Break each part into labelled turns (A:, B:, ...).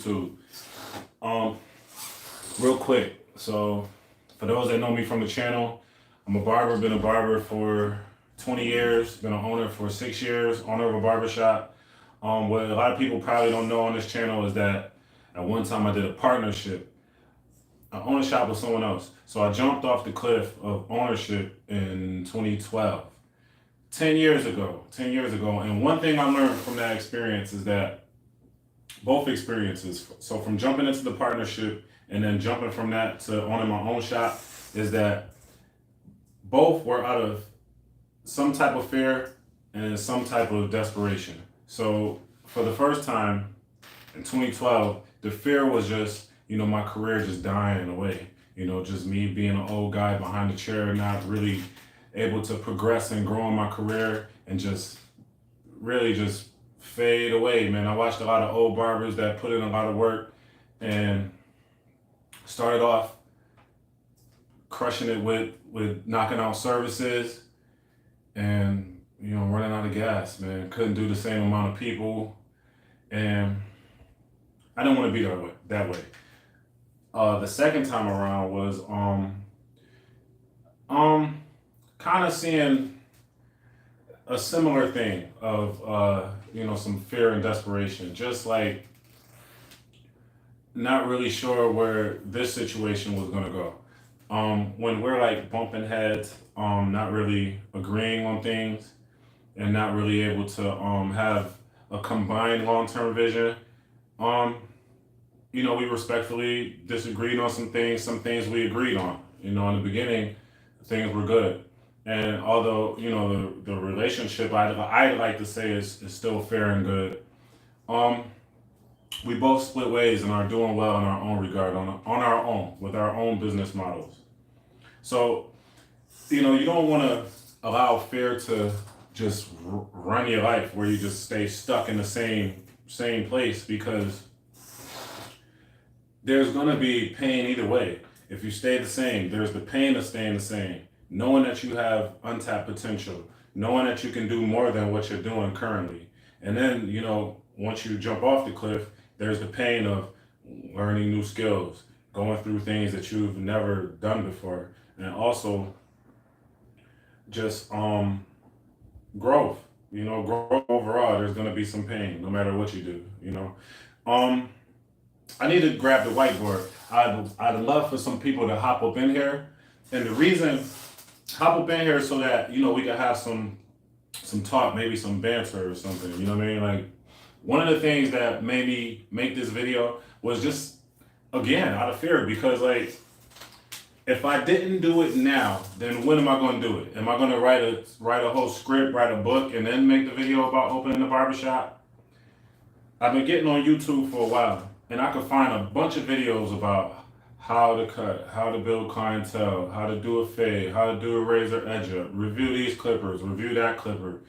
A: YouTube. Um, Real quick. So, for those that know me from the channel, I'm a barber. Been a barber for 20 years. Been an owner for 6 years. Owner of a barbershop. What a lot of people probably don't know on this channel is that at one time I did a partnership. I owned a shop with someone else. So I jumped off the cliff of ownership in 2012. 10 years ago. 10 years ago. And one thing I learned from that experience is that both experiences, so from jumping into the partnership and then jumping from that to owning my own shop, is that both were out of some type of fear and some type of desperation. So for the first time in 2012, the fear was just, my career just dying away. Just me being an old guy behind the chair, not really able to progress and grow in my career, and just really just fade away, man. I watched a lot of old barbers that put in a lot of work and started off crushing it with knocking out services and running out of gas, man. Couldn't do the same amount of people, and I didn't want to be that way. The second time around was kind of seeing a similar thing of some fear and desperation, just like not really sure where this situation was gonna go. When we're like bumping heads, not really agreeing on things, and not really able to have a combined long-term vision. We respectfully disagreed on some things we agreed on. In the beginning, things were good. And although, the relationship, I like to say is still fair and good, we both split ways and are doing well in our own regard, on our own, with our own business models. So, you don't want to allow fear to just run your life where you just stay stuck in the same place, because there's going to be pain either way. If you stay the same, there's the pain of staying the same. Knowing that you have untapped potential, knowing that you can do more than what you're doing currently. And then, once you jump off the cliff, there's the pain of learning new skills, going through things that you've never done before, and also just growth. Growth overall. There's gonna be some pain, no matter what you do. I need to grab the whiteboard. I'd love for some people to hop up in here, and the reason hop up in here so that we can have some talk, maybe some banter or something. You know what I mean? Like, one of the things that made me make this video was just, again, out of fear, because like, if I didn't do it now, then when am I going to do it? Am I going to write a whole script, write a book, and then make the video about opening the barbershop? I've been getting on YouTube for a while, and I could find a bunch of videos about how to cut, how to build clientele, how to do a fade, how to do a razor edge up, review these clippers, review that clipper.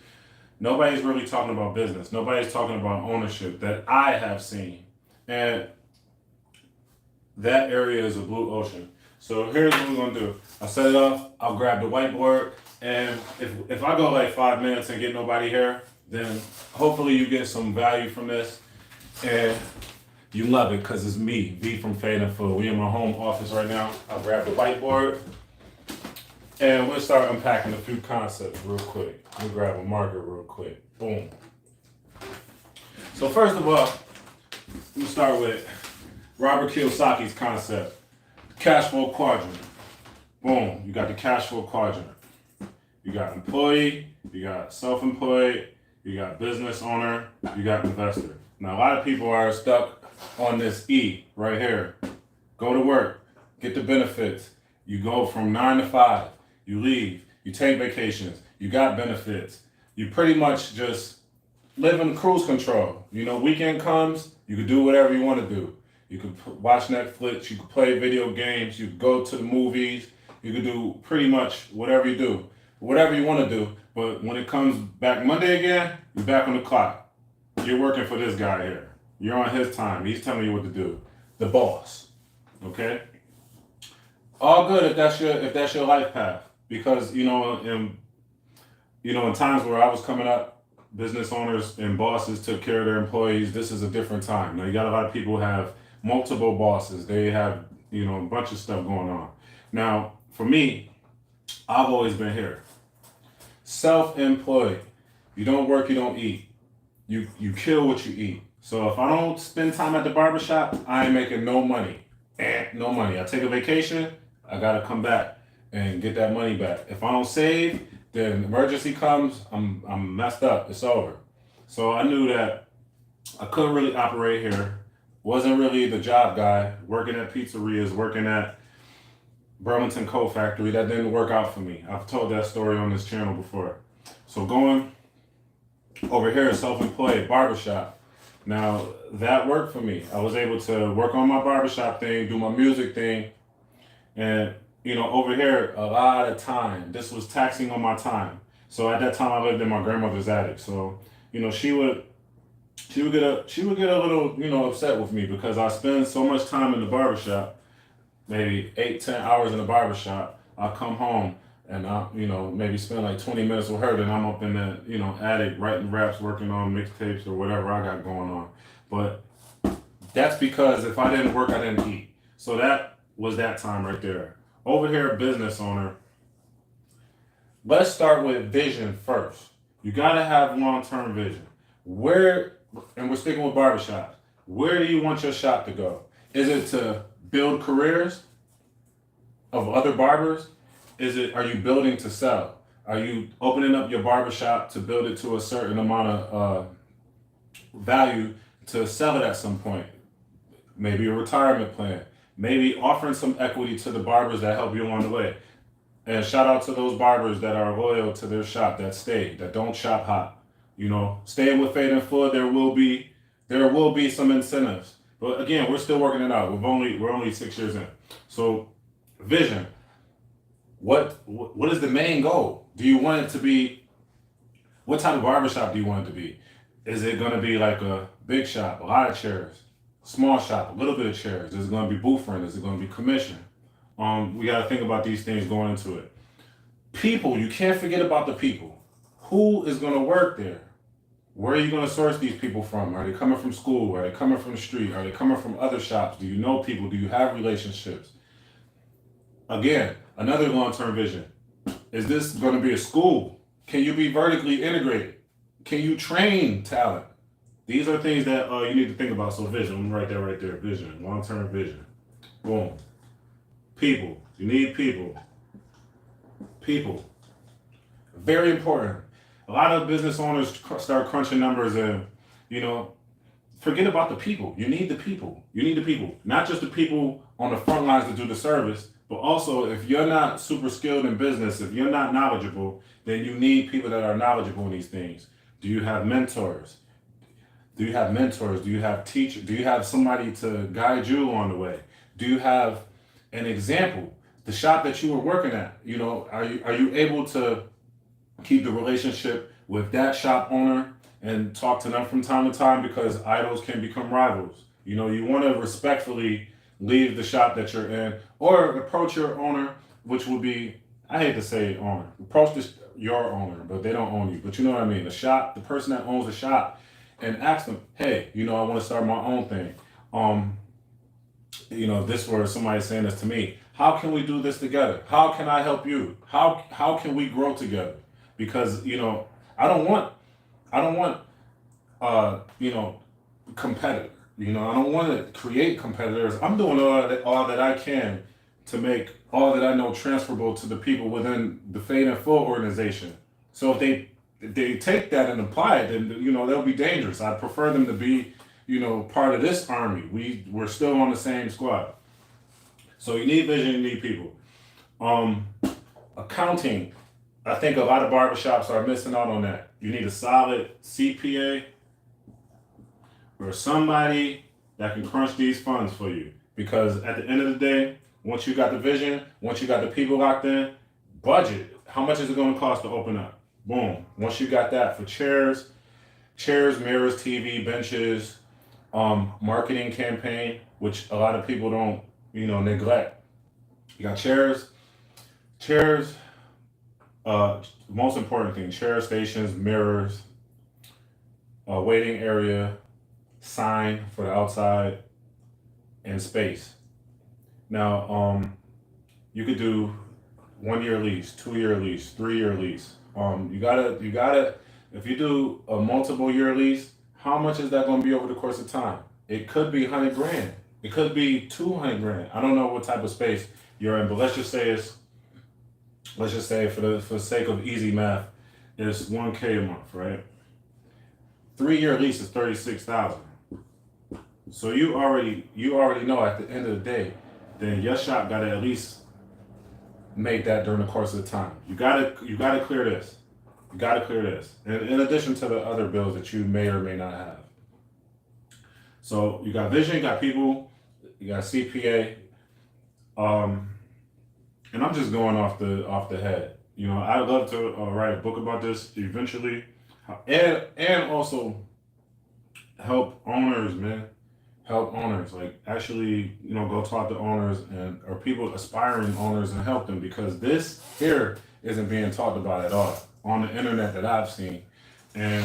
A: Nobody's really talking about business. Nobody's talking about ownership that I have seen. And that area is a blue ocean. So here's what we're gonna do. I'll set it up, I'll grab the whiteboard, and if I go like 5 minutes and get nobody here, then hopefully you get some value from this. And you love it, because it's me, V from Fade and Full. We in my home office right now. I'll grab the whiteboard, and we'll start unpacking a few concepts real quick. We'll grab a marker real quick. Boom. So first of all, we'll start with Robert Kiyosaki's concept, cash flow quadrant. Boom, you got the cash flow quadrant. You got employee, you got self-employed, you got business owner, you got investor. Now, a lot of people are stuck on this E right here. Go to work, get the benefits. You go from 9 to 5, you leave, you take vacations, you got benefits. You pretty much just live in cruise control. Weekend comes, you can do whatever you want to do. You can watch Netflix, you can play video games, you can go to the movies, you can do pretty much whatever you do, whatever you want to do. But when it comes back Monday again, you're back on the clock. You're working for this guy here. You're on his time. He's telling you what to do. The boss. Okay? All good if that's your life path. Because, in times where I was coming up, business owners and bosses took care of their employees. This is a different time. Now you got a lot of people who have multiple bosses. They have, a bunch of stuff going on. Now, for me, I've always been here. Self-employed. You don't work, you don't eat. You kill what you eat. So if I don't spend time at the barbershop, I ain't making no money. No money. I take a vacation, I gotta come back and get that money back. If I don't save, then emergency comes, I'm messed up. It's over. So I knew that I couldn't really operate here. Wasn't really the job guy. Working at pizzerias, working at Burlington Coat Factory, that didn't work out for me. I've told that story on this channel before. So going over here, self-employed barbershop. Now that worked for me. I was able to work on my barbershop thing, do my music thing, and over here a lot of time. This was taxing on my time. So at that time I lived in my grandmother's attic. So she would get a little upset with me because I spend so much time in the barbershop, maybe 8-10 hours in the barbershop. I'll come home and I maybe spend like 20 minutes with her, then I'm up in the attic writing raps, working on mixtapes or whatever I got going on. But that's because if I didn't work, I didn't eat. So that was that time right there. Over here, business owner. Let's start with vision first. You gotta have long-term vision. And we're sticking with barbershops. Where do you want your shop to go? Is it to build careers of other barbers? Are you building to sell? Are you opening up your barbershop to build it to a certain amount of value to sell it at some point? Maybe a retirement plan. Maybe offering some equity to the barbers that help you along the way. And shout out to those barbers that are loyal to their shop, that stay, that don't shop hop. Staying with Fade and Flood, there will be some incentives. But again, we're still working it out. We're only 6 years in. So vision. What is the main goal? Do you want it to be, what type of barbershop do you want it to be? Is it going to be like a big shop, a lot of chairs, small shop, a little bit of chairs? Is it going to be booth rent? Is it going to be commission? We got to think about these things going into it. People, you can't forget about the people. Who is going to work there? Where are you going to source these people from? Are they coming from school? Are they coming from the street? Are they coming from other shops? Do you know people? Do you have relationships? Again, another long-term vision. Is this going to be a school? Can you be vertically integrated? Can you train talent? These are things that you need to think about. So vision, I'm right there, vision, long-term vision. Boom. People, you need people. People, very important. A lot of business owners start crunching numbers and, forget about the people. You need the people. Not just the people on the front lines to do the service, but also if you're not super skilled in business, if you're not knowledgeable, then you need people that are knowledgeable in these things. Do you have mentors? Do you have teachers? Do you have somebody to guide you along the way? Do you have an example? The shop that you were working at, are you able to keep the relationship with that shop owner and talk to them from time to time, because idols can become rivals. You want to respectfully leave the shop that you're in or approach your owner, which would be, I hate to say owner, approach your owner, but they don't own you, but you know what I mean, the person that owns the shop, and ask them, hey, I want to start my own thing. This where somebody's saying this to me. How can we do this together? How can I help you? How can we grow together? Because I don't want competitor. I don't want to create competitors. I'm doing all that I can to make all that I know transferable to the people within the Fade and Full organization. So if they take that and apply it, then they'll be dangerous. I prefer them to be part of this army. We're still on the same squad. So you need vision, you need people. Accounting. I think a lot of barbershops are missing out on that. You need a solid CPA or somebody that can crunch these funds for you. Because at the end of the day, once you got the vision, once you got the people locked in, budget. How much is it going to cost to open up? Boom. Once you got that for chairs, mirrors, TV, benches, marketing campaign, which a lot of people don't, neglect. You got chairs, most important thing, chair stations, mirrors, a waiting area, sign for the outside, and space. Now, you could do 1 year lease, 2 year lease, 3 year lease. You gotta, if you do a multiple year lease, how much is that going to be over the course of time? It could be 100 grand. It could be 200 grand. I don't know what type of space you're in, but let's just say for the sake of easy math, it's 1K a month, right? 3 year lease is 36,000. So you already know at the end of the day, then your shop got to at least make that during the course of the time. You gotta clear this. You gotta clear this. And in addition to the other bills that you may or may not have. So you got vision, you got people, you got CPA, and I'm just going off the head. I'd love to write a book about this eventually, and also help owners, man. Help owners, like actually, go talk to owners or people aspiring owners and help them, because this here isn't being talked about at all on the internet that I've seen, and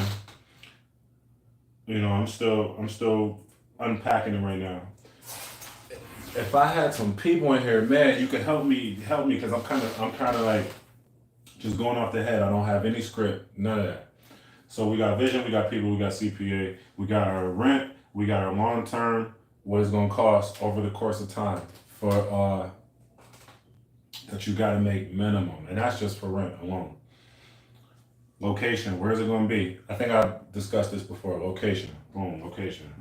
A: I'm still unpacking it right now. If I had some people in here, man, you could help me, because I'm kind of like just going off the head. I don't have any script, none of that. So we got vision, we got people, we got CPA, we got our rent, we got our long term, what it's gonna cost over the course of time for that you gotta make minimum, and that's just for rent alone. Location, where is it gonna be? I think I've discussed this before. Location, boom, location.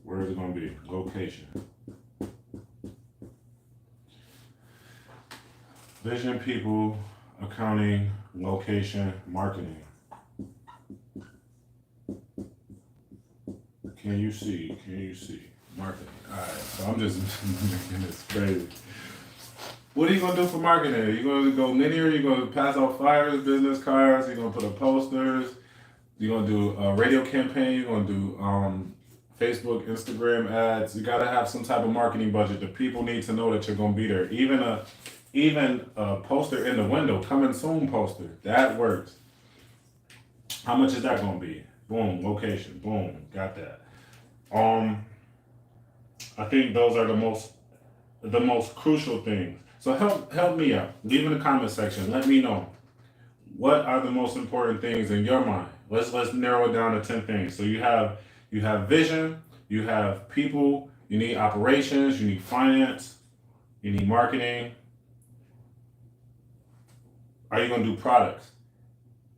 A: Where is it gonna be? Location. Vision, people, accounting, location, marketing. Can you see? Marketing. Alright, so I'm just making this crazy. What are you gonna do for marketing? Are you gonna go linear? You gonna pass out flyers, business cards? You gonna put up posters? You gonna do a radio campaign? You gonna do Facebook, Instagram ads? You gotta have some type of marketing budget. The people need to know that you're gonna be there. Even a poster in the window, coming soon poster, that works. How much is that gonna be? Boom, location, boom, got that. I think those are the most crucial things. So help me out. Leave in the comment section. Let me know what are the most important things in your mind. Let's narrow it down to 10 things. So you have vision, you have people, you need operations, you need finance, you need marketing. Are you gonna do products?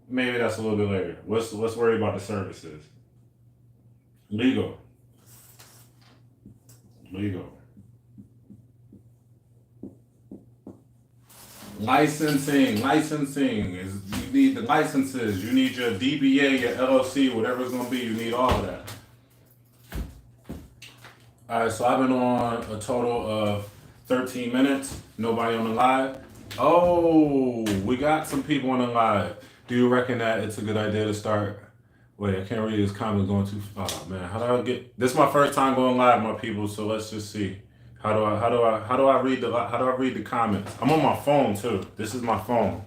A: Maybe that's a little bit later. Let's worry about the services. Legal. Licensing is, you need the licenses, you need your DBA, your LLC, whatever it's gonna be, you need all of that. Alright, so I've been on a total of 13 minutes, nobody on the live. Oh, we got some people on the live. Do you reckon that it's a good idea to start? Wait, I can't read this comment going too. Oh man, how do I get? This is my first time going live, my people. So let's just see. How do I read the comments? I'm on my phone too. This is my phone.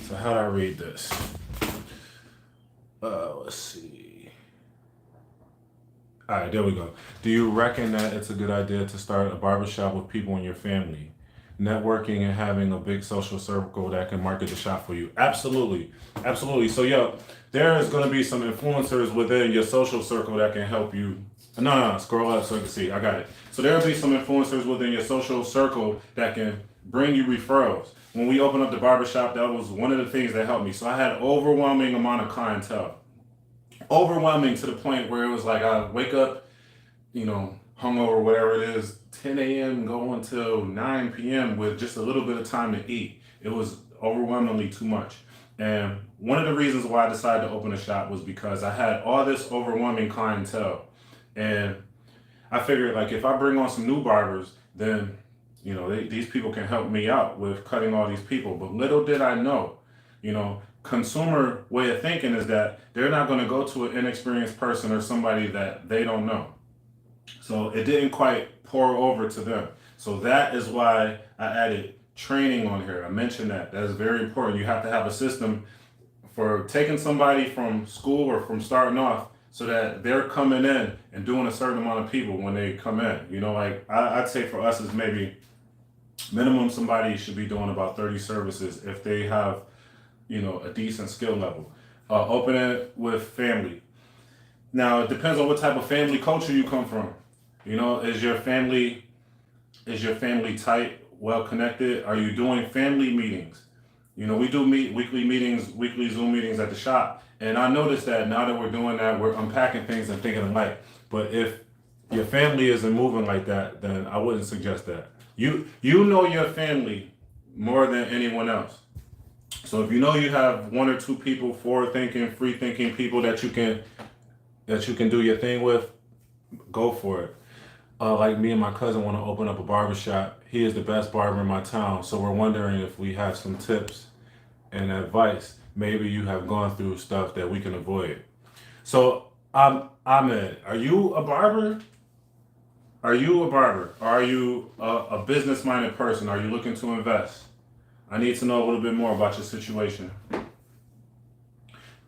A: So how do I read this? Let's see. All right, there we go. Do you reckon that it's a good idea to start a barbershop with people in your family? Networking and having a big social circle that can market the shop for you. Absolutely. So there is going to be some influencers within your social circle that can help you. No, scroll up so I can see. I got it. So there will be some influencers within your social circle that can bring you referrals. When we opened up the barbershop, that was one of the things that helped me. So I had overwhelming amount of clientele. Overwhelming to the point where it was like I wake up, hungover, whatever it is, 10 a.m. go until 9 p.m. with just a little bit of time to eat. It was overwhelmingly too much. And one of the reasons why I decided to open a shop was because I had all this overwhelming clientele. And I figured, like, if I bring on some new barbers, then, these people can help me out with cutting all these people. But little did I know, consumer way of thinking is that they're not going to go to an inexperienced person or somebody that they don't know. So it didn't quite pour over to them. So that is why I added training on here. I mentioned that. That is very important. You have to have a system for taking somebody from school or from starting off. so that they're coming in and doing a certain amount of people when they come in. You know, like I'd say for us is maybe minimum somebody should be doing about 30 services if they have, you know, a decent skill level. Open it with family. Now it depends on what type of family culture you come from. You know, is your family tight, well connected? Are you doing family meetings? You know, we do weekly meetings, weekly Zoom meetings at the shop. And I noticed that now that we're doing that, we're unpacking things and thinking alike. But if your family isn't moving like that, then I wouldn't suggest that. You know your family more than anyone else. So if you know you have one or two people, forward thinking, free thinking people that you can do your thing with, go for it. Like me and my cousin want to open up a barbershop. He is the best barber in my town, so we're wondering if we have some tips and advice. Maybe you have gone through stuff that we can avoid. So, Ahmed, are you a barber? Are you a barber? Are you a business-minded person? Are you looking to invest? I need to know a little bit more about your situation.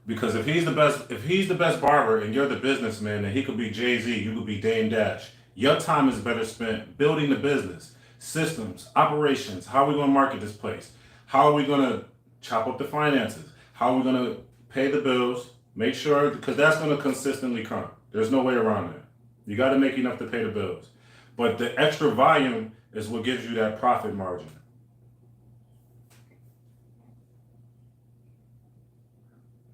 A: Because if he's the best barber and you're the businessman, then he could be Jay-Z, you could be Dame Dash. Your time is better spent building the business, systems, operations. How are we going to market this place? How are we going to chop up the finances? How are we going to pay the bills? Make sure, because that's going to consistently come. There's no way around it. You got to make enough to pay the bills. But the extra volume is what gives you that profit margin.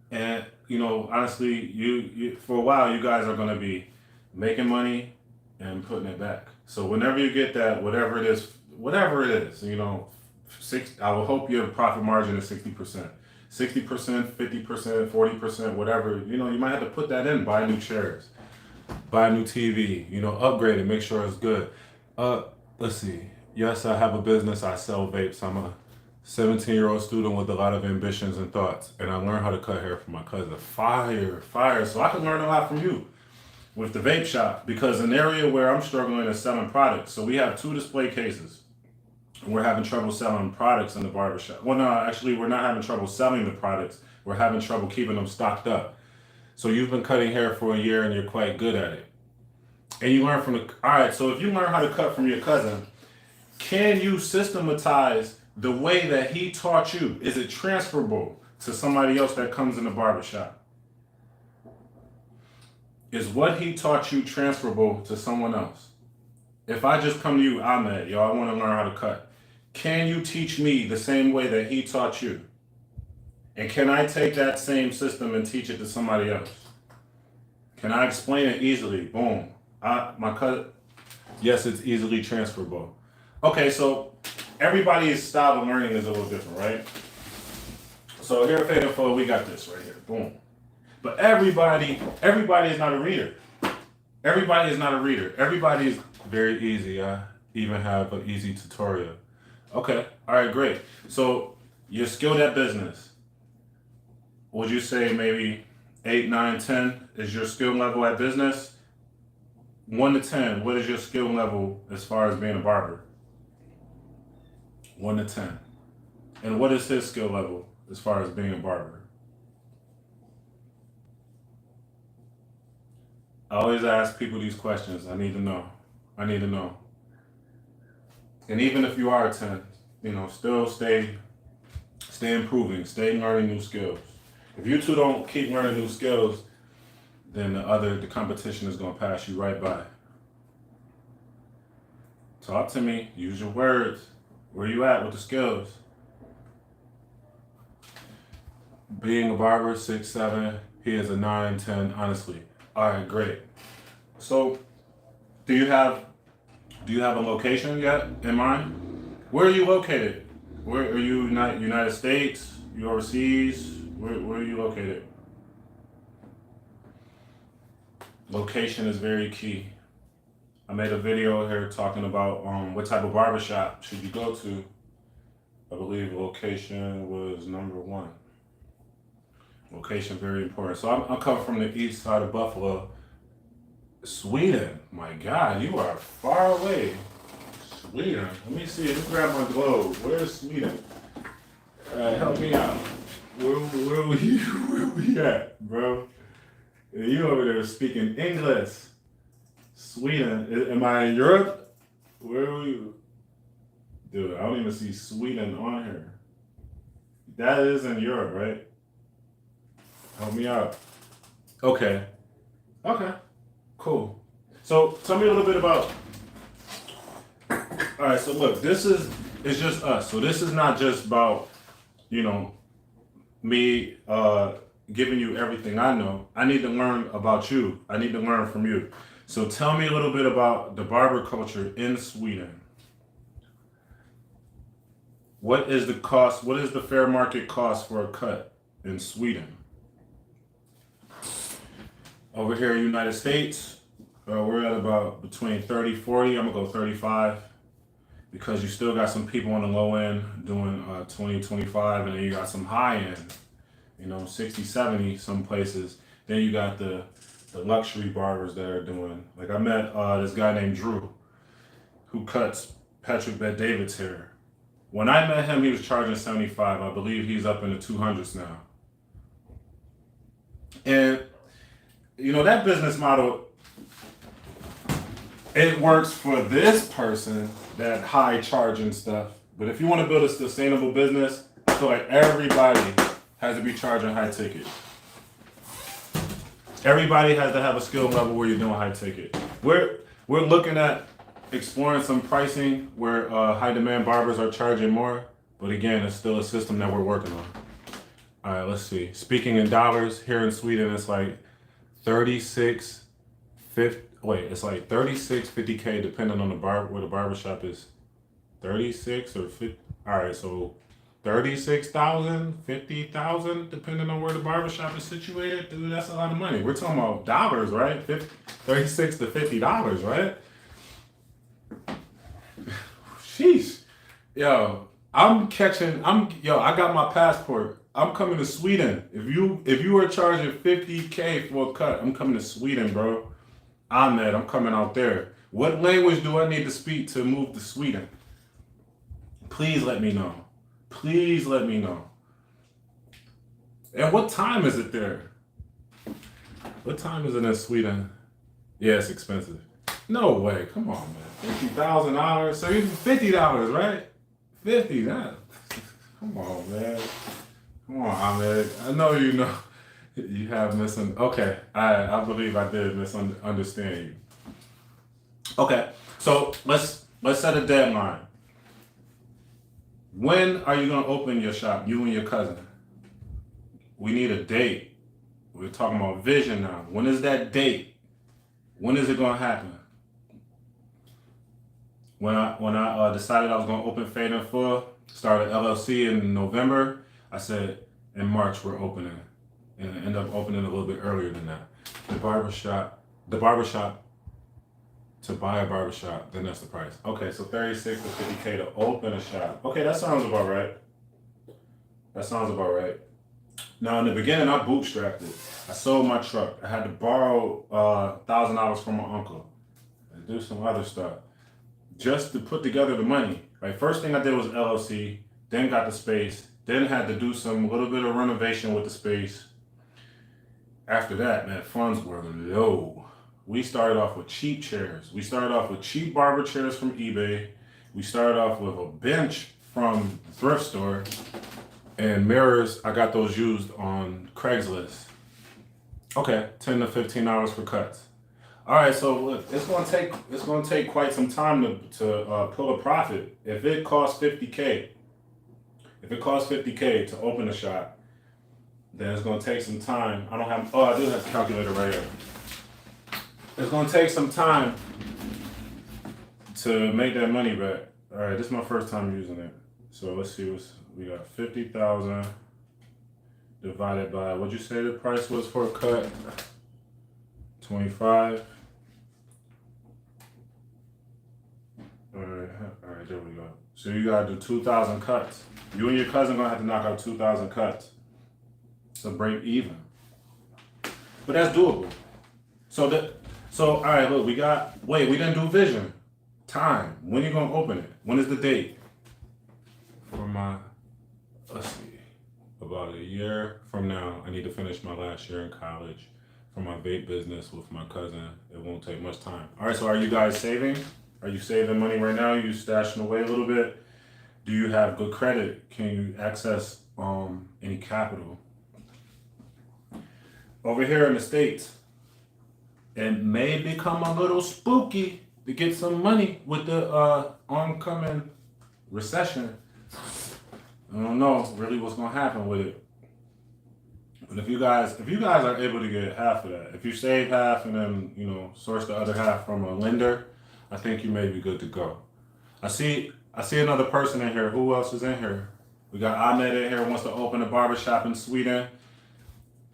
A: And, you know, honestly, you for a while, you guys are going to be making money and putting it back. So whenever you get that, whatever it is, you know, I will hope your profit margin is 60%. 60%, 50%, 40%, whatever, you know, you might have to put that in, buy new chairs, buy a new TV, you know, upgrade it, make sure it's good. Let's see. Yes, I have a business. I sell vapes. I'm a 17-year-old student with a lot of ambitions and thoughts, and I learned how to cut hair from my cousin. Fire. So I can learn a lot from you with the vape shop, because an area where I'm struggling is selling products. So we have 2 display cases. And we're having trouble selling products in the barbershop. Well, no, actually, we're not having trouble selling the products. We're having trouble keeping them stocked up. So you've been cutting hair for a year and you're quite good at it. And you learn all right, so if you learn how to cut from your cousin, can you systematize the way that he taught you? Is it transferable to somebody else that comes in the barbershop? Is what he taught you transferable to someone else? If I just come to you, Ahmed, I want to learn how to cut. Can you teach me the same way that he taught you? And can I take that same system and teach it to somebody else? Can I explain it easily? Boom. My cousin, yes, it's easily transferable. Okay, so everybody's style of learning is a little different, right? So here at Fade Info, we got this right here. Boom. But everybody is not a reader. Everybody is not a reader. Everybody is very easy. I even have an easy tutorial. Okay, all right, great. So you're skilled at business. Would you say maybe 8, 9, 10 is your skill level at business? 1 to 10, what is your skill level as far as being a barber? 1 to 10. And what is his skill level as far as being a barber? I always ask people these questions. I need to know. And even if you are a 10, you know, still stay improving, stay learning new skills. If you two don't keep learning new skills, then the competition is going to pass you right by. Talk to me. Use your words. Where you at with the skills? Being a barber, 6, 7. He is a 9, 10, honestly. All right, great. So, do you have a location yet in mind? Where are you located? Where are you? United States? You overseas? Where are you located? Location is very key. I made a video here talking about what type of barbershop should you go to. I believe location was number 1. Location, very important. So I'm coming from the east side of Buffalo. Sweden. My God, you are far away. Sweden. Let me see. Let me grab my globe. Where's Sweden? Help me out. Where we at, bro? You over there speaking English. Sweden. Am I in Europe? Where are you? Dude, I don't even see Sweden on here. That is in Europe, right? Help me out. Okay. Okay. Cool. So tell me a little bit about. All right. So look, it's just us. So this is not just about you know me giving you everything I know. I need to learn about you. I need to learn from you. So tell me a little bit about the barber culture in Sweden. What is the cost? What is the fair market cost for a cut in Sweden? Over here in the United States, we're at about between 30, 40. I'm gonna go 35 because you still got some people on the low end doing 20, 25, and then you got some high end, 60, 70 some places. Then you got the luxury barbers that are doing, like I met this guy named Drew who cuts Patrick Bet-David's hair. When I met him, he was charging 75. I believe he's up in the 200s now. And that business model, it works for this person, that high charging stuff. But if you want to build a sustainable business, I feel like everybody has to be charging high ticket. Everybody has to have a skill level where you're doing high ticket. We're looking at exploring some pricing where high demand barbers are charging more, but again, it's still a system that we're working on. All right, let's see. Speaking in dollars, here in Sweden, it's like 50K depending on where the barbershop is. 36 or 50. All right, so 36,000, 50,000, depending on where the barbershop is situated. Dude, that's a lot of money. We're talking about dollars, right? 36 to $50, right? Sheesh. I got my passport. I'm coming to Sweden. If you are charging 50K for a cut, I'm coming to Sweden, bro. I'm coming out there. What language do I need to speak to move to Sweden? Please let me know. Please let me know. And what time is it there? What time is it in Sweden? Yeah, it's expensive. No way. Come on, man. $50,000. So even $50, right? 50. That. Come on, man. Come on, Ahmed. I know you know. You have Okay, I believe I did misunderstand you. Okay, so let's set a deadline. When are you gonna open your shop, you and your cousin? We need a date. We're talking about vision now. When is that date? When is it gonna happen? When I decided I was gonna open Fade and Full, started LLC in November, I said in March we're opening. And I ended up opening a little bit earlier than that. The barbershop, to buy a barbershop, then that's the price. Okay, so 36 to 50K to open a shop. Okay, that sounds about right. Now in the beginning, I bootstrapped it. I sold my truck. I had to borrow $1,000 from my uncle and do some other stuff just to put together the money. Right, first thing I did was LLC, then got the space, then had to do some little bit of renovation with the space. After that, man, funds were low. We started off with cheap chairs. We started off with cheap barber chairs from eBay. We started off with a bench from the thrift store. And mirrors, I got those used on Craigslist. Okay, $10 to $15 for cuts. All right, so look, it's gonna take quite some time to pull a profit. If it costs 50K to open a shop, then it's gonna take some time. I do have the calculator right here. It's gonna take some time to make that money back. All right, this is my first time using it. So let's see we got 50,000 divided by, what'd you say the price was for a cut? 25. All right, there we go. So you gotta do 2,000 cuts. You and your cousin gonna have to knock out 2,000 cuts to break even. But that's doable. So all right, look, we didn't do vision. Time. When you gonna open it? When is the date? Let's see, about a year from now, I need to finish my last year in college. for my vape business with my cousin. It won't take much time. All right, so are you guys saving? Are you saving money right now? Are you stashing away a little bit? Do you have good credit? Can you access any capital? Over here in the States, it may become a little spooky to get some money with the oncoming recession. I don't know really what's gonna happen with it. But if you guys are able to get half of that, if you save half and then source the other half from a lender, I think you may be good to go. I see another person in here. Who else is in here? We got Ahmed in here, wants to open a barbershop in Sweden.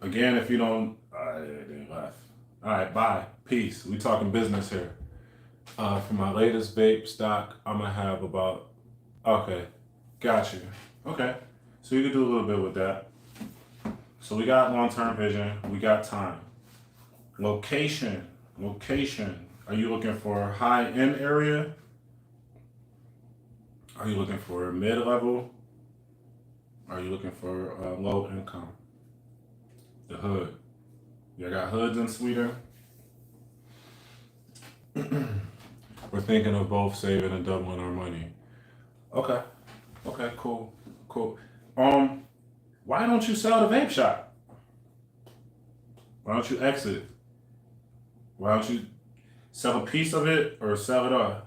A: Again, if you don't, they left. All right, bye, peace. We talking business here. For my latest vape stock, I'm gonna have about. Okay, got you. Okay, so you can do a little bit with that. So we got long-term vision, we got time. Location. Are you looking for a high-end area? Are you looking for a mid-level? Are you looking for low income? The hood. You got hoods in Sweden? We're thinking of both saving and doubling our money. Okay, cool. Why don't you sell the vape shop? Why don't you exit? Why don't you sell a piece of it or sell it all?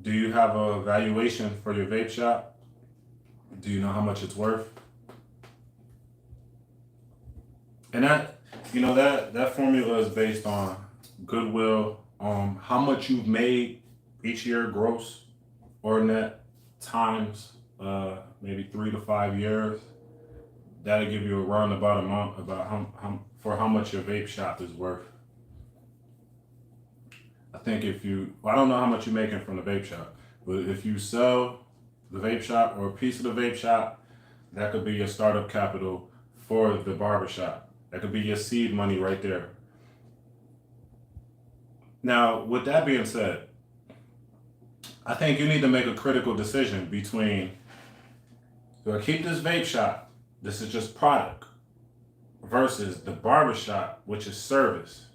A: Do you have a valuation for your vape shop? Do you know how much it's worth? And that formula is based on goodwill, how much you've made each year gross or net times maybe 3 to 5 years. That'll give you a roundabout amount about how much your vape shop is worth. I think I don't know how much you're making from the vape shop, but if you sell the vape shop or a piece of the vape shop, that could be your startup capital for the barbershop. That could be your seed money right there. Now, with that being said, I think you need to make a critical decision between, do I keep this vape shop, this is just product, versus the barbershop, which is service.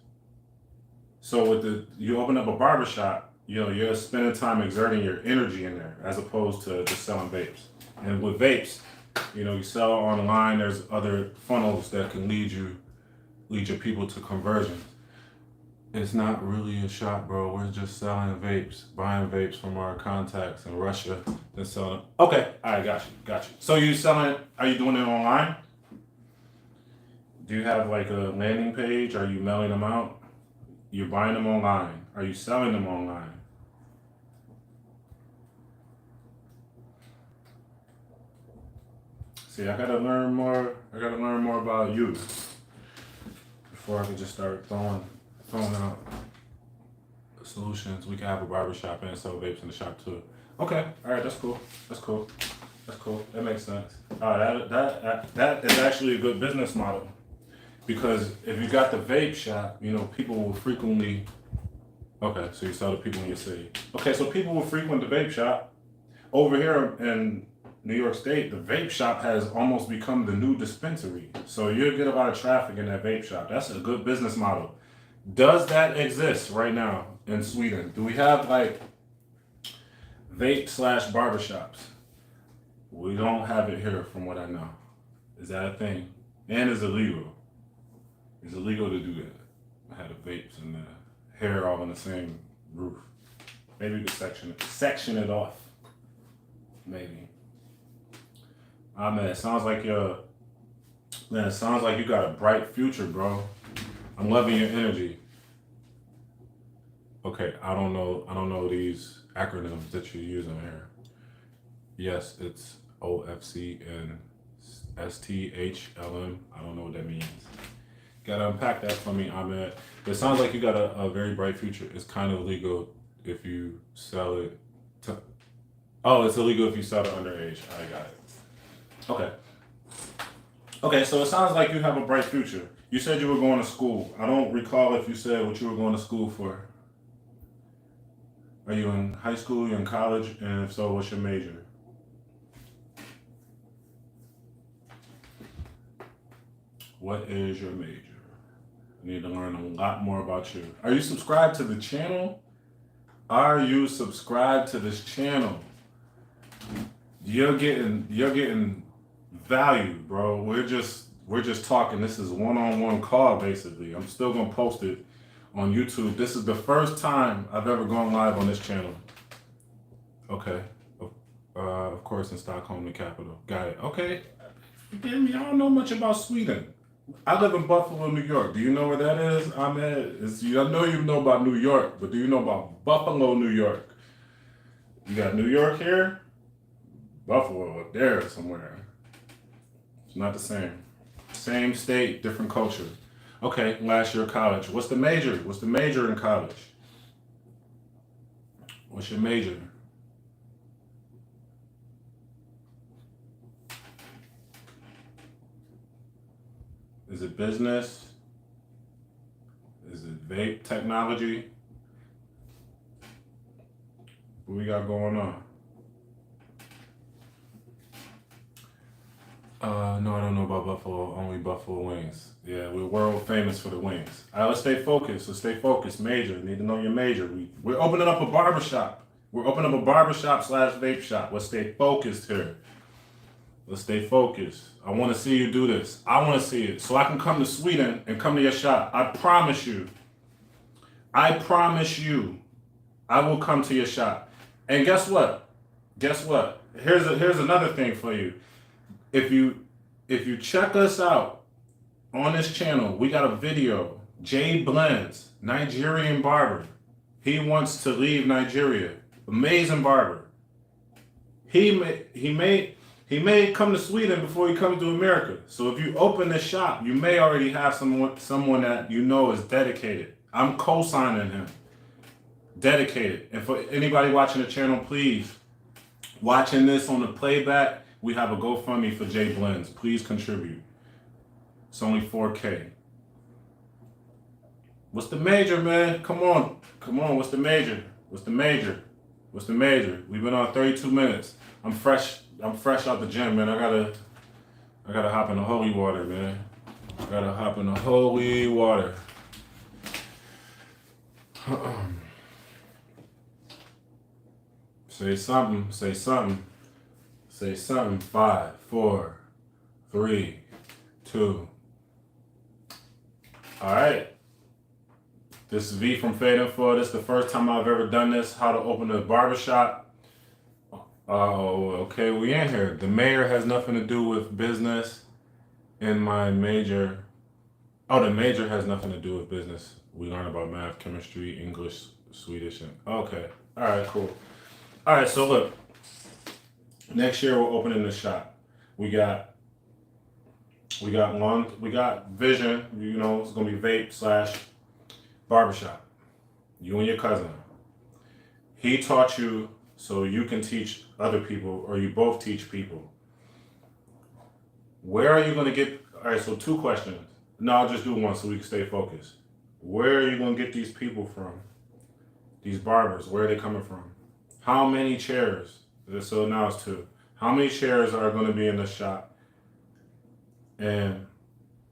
A: So you open up a barbershop, you're spending time exerting your energy in there as opposed to just selling vapes. And with vapes, you sell online, there's other funnels that can lead your people to conversions. It's not really a shop, bro. We're just selling vapes, buying vapes from our contacts in Russia, then selling them. Okay, all right, got you. So are you doing it online? Do you have like a landing page? Are you mailing them out? You're buying them online. Are you selling them online? See, I gotta learn more about you before I can just start throwing out solutions. We can have a barbershop and sell vapes in the shop too. Okay, all right, that's cool. That makes sense. All right, that is actually a good business model, because if you got the vape shop, people will frequently. Okay, so you sell to people in your city. Okay, so people will frequent the vape shop. Over here in New York State, the vape shop has almost become the new dispensary. So you'll get a lot of traffic in that vape shop. That's a good business model. Does that exist right now in Sweden? Do we have like vape / barbershops? We don't have it here from what I know. Is that a thing? And it's illegal. It's illegal to do that. I had the vapes and the hair all on the same roof. Maybe we could section it off. Maybe. Man, it sounds like you got a bright future, bro. I'm loving your energy. Okay, I don't know these acronyms that you're using here. Yes, it's OFC and STHLM. I don't know what that means. Gotta unpack that for me, Ahmed. It sounds like you got a very bright future. It's kind of illegal if you sell it to. Oh, it's illegal if you sell to underage. I got it. Okay, so it sounds like you have a bright future. You said you were going to school. I don't recall if you said what you were going to school for. Are you in high school? You in college? And if so, what's your major? What is your major? I need to learn a lot more about you. Are you subscribed to the channel? Are you subscribed to this channel? You're getting value, bro. We're just talking. This is one-on-one call, basically. I'm still gonna post it on YouTube. This is the first time I've ever gone live on this channel. Okay. Of course, in Stockholm, the capital. Got it. Okay. Forgive me, I don't know much about Sweden. I live in Buffalo, New York. Do you know where that is? I know you know about New York, but do you know about Buffalo, New York? You got New York here, Buffalo up there somewhere. It's not the same. Same state, different culture. Okay, last year of college. What's the major? What's the major in college? What's your major? Is it business? Is it vape technology? What we got going on? No, I don't know about Buffalo. Only Buffalo wings. Yeah, we're world famous for the wings. All right, let's stay focused. Let's stay focused. Major. Need to know your major. We're opening up a barbershop. We're opening up a barbershop / vape shop. Let's stay focused here. Let's stay focused. I want to see you do this. I want to see it. So I can come to Sweden and come to your shop. I promise you. I promise you. I will come to your shop. And guess what? Guess what? Here's another thing for you. If you check us out on this channel, we got a video. JhayBlendz, Nigerian barber. He wants to leave Nigeria. Amazing barber. He may come to Sweden before he comes to America. So if you open this shop, you may already have someone that you know is dedicated. I'm co-signing him. Dedicated. And for anybody watching the channel, please, watching this on the playback, we have a GoFundMe for JhayBlendz. Please contribute. It's only $4K. What's the major, man? Come on. What's the major? What's the major? We've been on 32 minutes. I'm fresh out the gym, man. I gotta hop in the holy water, man. Say something. 5, 4, 3, 2. All right. This is V from Fade Info. This is the first time I've ever done this. How to open a barbershop. Oh, okay. We in here. The mayor has nothing to do with business. In my major. Oh, the major has nothing to do with business. We learn about math, chemistry, English, Swedish. Okay. All right, cool. All right, so look. Next year we're opening the shop. We got vision. You know, it's gonna be vape / barbershop. You and your cousin. He taught you so you can teach other people, or you both teach people. Where are you gonna get? All right, so 2 questions. No, I'll just do one so we can stay focused. Where are you gonna get these people from? These barbers, where are they coming from? How many chairs? So now it's 2. How many chairs are going to be in the shop? And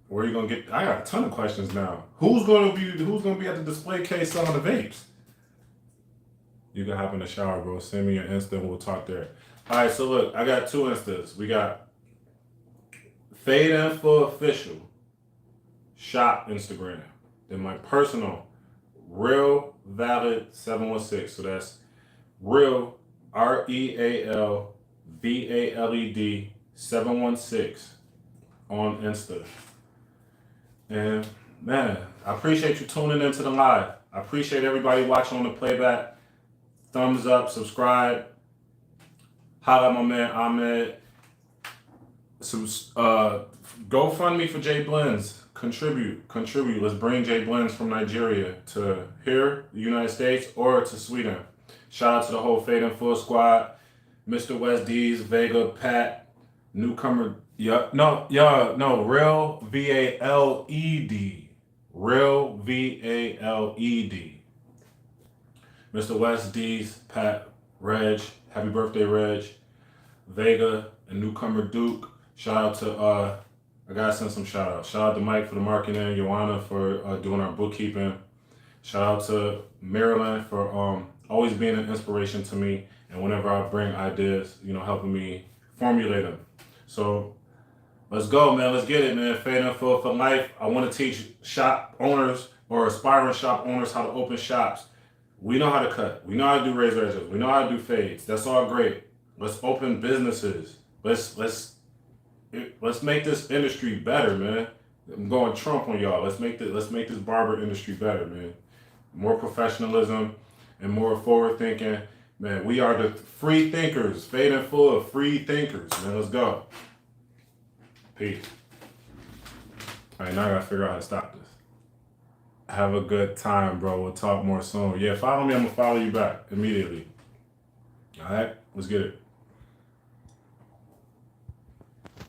A: where are you going to get? I got a ton of questions now. Who's going to be at the display case selling the vapes? You can hop in the shower, bro. Send me your Insta and we'll talk there. All right, so look, I got 2 Instas. We got Fade Info Official shop Instagram. Then my personal Real Valed 716. So that's Real RealValed 716 on Insta. And man, I appreciate you tuning into the live. I appreciate everybody watching on the playback. Thumbs up, subscribe. Holla at my man Ahmed. Some GoFundMe for JhayBlendz. Contribute. Let's bring JhayBlendz from Nigeria to here, the United States, or to Sweden. Shout out to the whole Fade and Full squad. Mr. West D's, Vega, Pat, newcomer. Real VALED. Real VALED. Mr. West D's, Pat, Reg. Happy birthday, Reg. Vega and newcomer Duke. Shout out to I gotta send some shout outs. Shout out to Mike for the marketing, Joanna for doing our bookkeeping. Shout out to Marilyn for always being an inspiration to me, and whenever I bring ideas, helping me formulate them. So let's go, man. Let's get it, man. Fade and Full for life. I want to teach shop owners or aspiring shop owners how to open shops. We know how to cut. We know how to do razor edges. We know how to do fades. That's all great. Let's open businesses. Let's make this industry better, man. I'm going Trump on y'all. Let's make this barber industry better, man. More professionalism and more forward thinking. Man, we are the free thinkers. Fade and Full of free thinkers, man. Let's go. Peace. All right, now I gotta figure out how to stop this. Have a good time, bro. We'll talk more soon. Yeah, follow me. I'm gonna follow you back immediately. All right, let's get it.